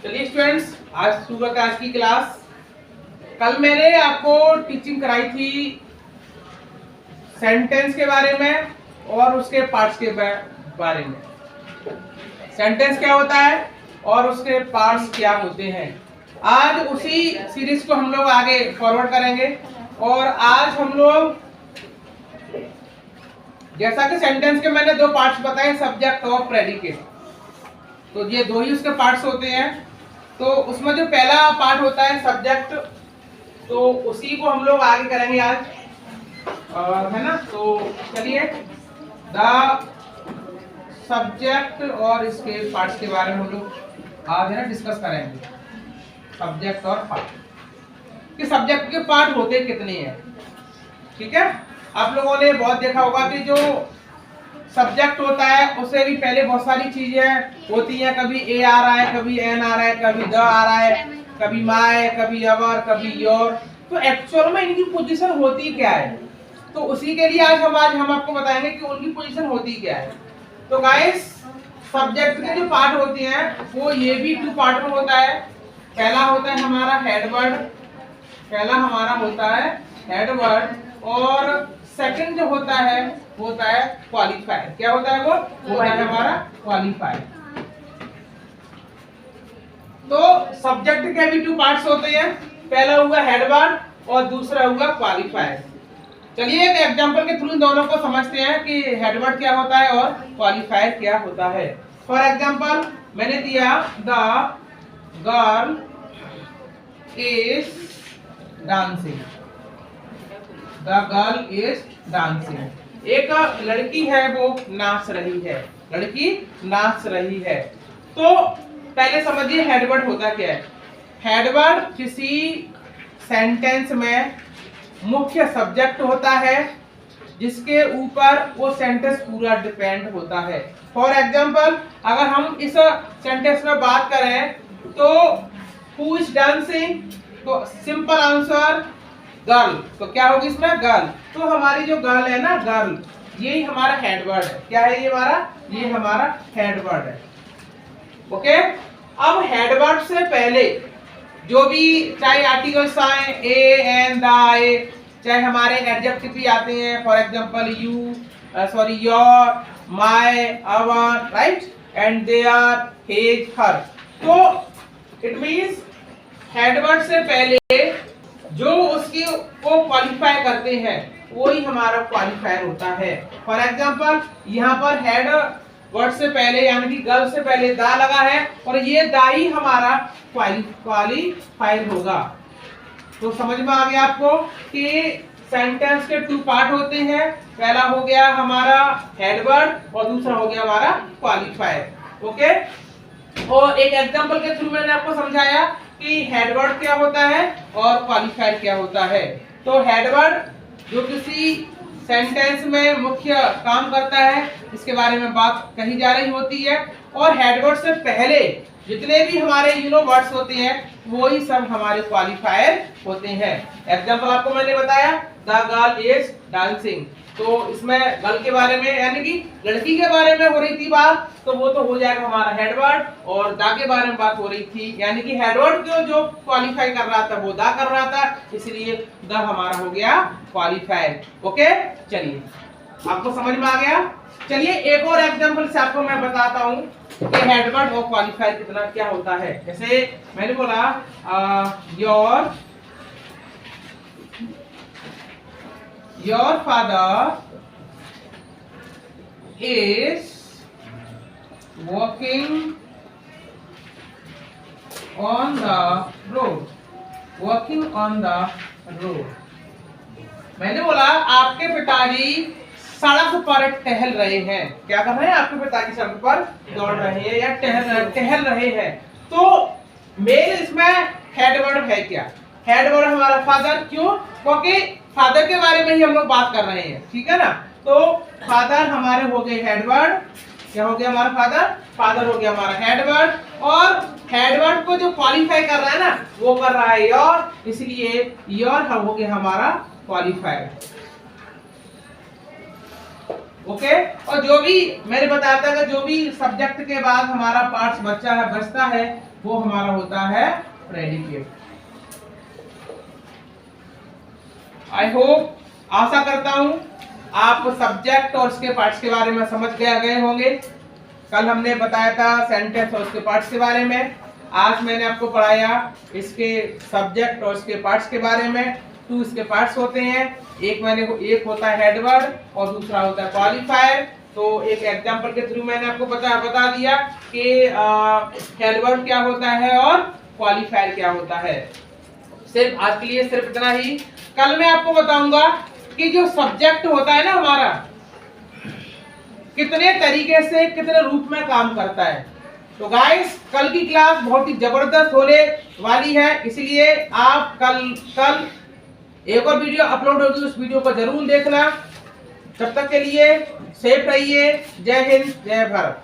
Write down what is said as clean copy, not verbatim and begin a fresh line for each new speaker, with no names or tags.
चलिए स्टूडेंट्स, आज सुबह का आज की क्लास। कल मैंने आपको टीचिंग कराई थी सेंटेंस के बारे में और उसके पार्ट्स के बारे में। सेंटेंस क्या होता है और उसके पार्ट्स क्या होते हैं। आज उसी सीरीज को हम लोग आगे फॉरवर्ड करेंगे और आज हम लोग जैसा कि सेंटेंस के मैंने दो पार्ट्स बताए, सब्जेक्ट और प्रेडिकेट, तो ये दो ही उसके पार्ट्स होते हैं। तो उसमें जो पहला पार्ट होता है सब्जेक्ट, तो उसी को हम लोग आगे करेंगे आज, है ना। तो चलिए द सब्जेक्ट और इसके पार्ट्स के बारे में हम लोग आज है ना डिस्कस करेंगे। सब्जेक्ट और पार्ट कि सब्जेक्ट के पार्ट होते कितने हैं, ठीक है। आप लोगों ने बहुत देखा होगा कि जो सब्जेक्ट होता है उसे भी पहले बहुत सारी चीजें होती हैं। कभी ए आ रहा है, कभी एन आ रहा है, कभी द आ रहा है, कभी माय, कभी अवर, कभी योर। तो एक्चुअल में इनकी पोजीशन होती क्या है, तो उसी के लिए आज हम आपको बताएंगे कि उनकी पोजीशन होती क्या है। तो गाइस, सब्जेक्ट के जो पार्ट होते हैं वो ये भी टू पार्ट में होता है। पहला होता है हमारा हेडवर्ड, और सेकंड जो होता है क्वालिफायर। क्या होता है वो होता है हमारा क्वालिफायर। तो सब्जेक्ट के भी टू पार्ट्स होते हैं, पहला हुआ हेडवर्ड और दूसरा हुआ क्वालिफायर। चलिए एक एग्जांपल के थ्रू दोनों को समझते हैं कि हेडवर्ड क्या होता है और क्वालिफायर क्या होता है। फॉर एग्जांपल मैंने दिया the girl is dancing. The girl is dancing. एक लड़की है वो नाच रही है। तो पहले समझिए हेडवर्ड होता क्या है। हेडवर्ड किसी सेंटेंस में मुख्य सब्जेक्ट होता है जिसके ऊपर वो सेंटेंस पूरा डिपेंड होता है। फॉर एग्जांपल अगर हम इस सेंटेंस में बात करें तो हु इज डांसिंग, तो सिंपल आंसर गर्ल। तो क्या होगी इसमें गर्ल। तो हमारी जो गर्ल है ना, गर्ल, यही हमारा हेडवर्ड है। क्या है ये हमारा हेडवर्ड है। ओके। अब हेडवर्ड से पहले जो भी चाहे आर्टिकल्स आए, ए, एन, द, ए, चाहे हमारे एडजेक्टिव भी आते हैं। For example your, my, our, right, and their, his, her. तो इट मींस हेडवर्ड से पहले जो उसकी को क्वालिफाई करते हैं वही हमारा क्वालिफायर होता है। फॉर एग्जांपल यहाँ पर हेड वर्ड से पहले यानी कि गर्ल से पहले दा लगा है और ये दा ही हमारा क्वालिफायर होगा। तो समझ में आ गया आपको कि सेंटेंस के टू पार्ट होते हैं। पहला हो गया हमारा हेडवर्ड और दूसरा हो गया हमारा क्वालिफायर। ओके। और एक एग्जांपल के थ्रू मैंने आपको समझाया कि हेडवर्ड क्या होता है और क्वालिफायर क्या होता है। तो हेडवर्ड जो किसी सेंटेंस में मुख्य काम करता है, इसके बारे में बात कही जा रही होती है। और हेडवर्ड से पहले जितने भी हमारे वर्ड्स होते हैं वही सब हमारे क्वालिफायर होते हैं। एग्जांपल आपको मैंने बताया द गर्ल इज डांसिंग। तो इसमें गर्ल के बारे में यानी कि लड़की के बारे में हो रही थी बात, तो वो तो हो जाएगा हमारा हेडवर्ड। और दा के बारे में बात हो रही थी यानी कि हेडवर्ड जो क्वालिफाई कर रहा था वो दा कर रहा था, इसलिए द हमारा हो गया क्वालिफायर। ओके। चलिए आपको समझ में आ गया। चलिए एक और एग्जांपल से आपको मैं बताता हूँ कि हेडवर्ड और क्वालिफायर कितना क्या होता है। जैसे मैंने बोला your father is walking on the road। मैंने बोला आपके पिताजी सड़क पर टहल रहे हैं। क्या कर रहे हैं? आपके पिताजी सड़क पर दौड़ रहे हैं या टहल रहे हैं। तो मेल इसमें हेडवर्ड है क्या? हेडवर्ड हमारा फादर। क्यों? क्योंकि फादर के बारे में ही हम लोग बात कर रहे हैं, ठीक है ना। तो फादर हमारे हो गए हेडवर्ड। क्या हो गया हमारा फादर हो गया हमारा हेडवर्ड। और हेडवर्ड को जो क्वालिफाई कर रहा है ना वो कर रहा है योर, इसलिए योर हो गया हमारा क्वालिफायर। ओके। और जो भी मैंने बताया था कि जो भी सब्जेक्ट के बाद हमारा पार्ट्स बचता है वो हमारा होता है प्रेडिकेट। आई होप, आशा करता हूं आप सब्जेक्ट और उसके पार्ट्स के बारे में समझ गए होंगे। कल हमने बताया था सेंटेंस और उसके पार्ट्स के बारे में, आज मैंने आपको पढ़ाया इसके सब्जेक्ट और उसके पार्ट्स के बारे में। 2 इसके पार्ट्स होते हैं, एक होता है हेडवर्ड और दूसरा होता है क्वालिफायर। तो एक एग्जांपल के थ्रू मैंने आपको बता दिया कि हेडवर्ड क्या होता है और क्वालिफायर क्या होता है। सिर्फ आज के लिए सिर्फ इतना ही। कल मैं आपको बताऊंगा कि जो सब्जेक्ट होता है ना हमारा, कितने तरीके से कितने रूप में काम करता है। तो गाइस, कल की क्लास बहुत ही जबरदस्त होने वाली है, इसलिए आप कल एक और वीडियो अपलोड होगी, उस वीडियो को जरूर देखना। तब तक के लिए सेफ रहिए। जय हिंद, जय भारत।